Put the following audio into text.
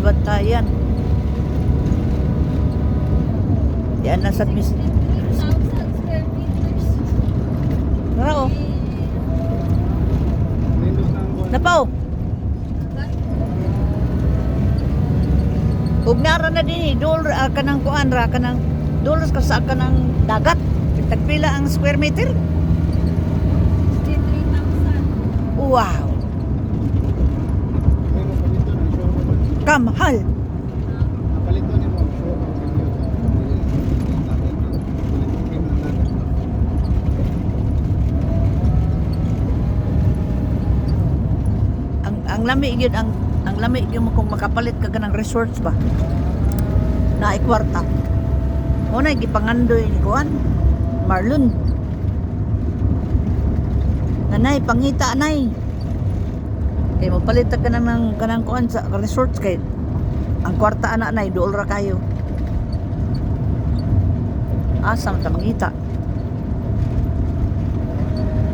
bantayan. Yan nasa mis. 3,000 square meters. Rao. Napaw. Ug nara na din dol kanang kuan ra kanang dolos ka sa kanang dagat. Tagpila ang square meter? 3,000. Wow. Kamahal. Ang lami yun ang lami yun kung makapalit ka kanang resorts ba na ikwarta mo na gipangandoy ni kuan Marlon nanay pangita anay kay mapalit ka ng kanang kuan sa resorts kay ang kwarta ana nay dool ra kayo asam ta mangita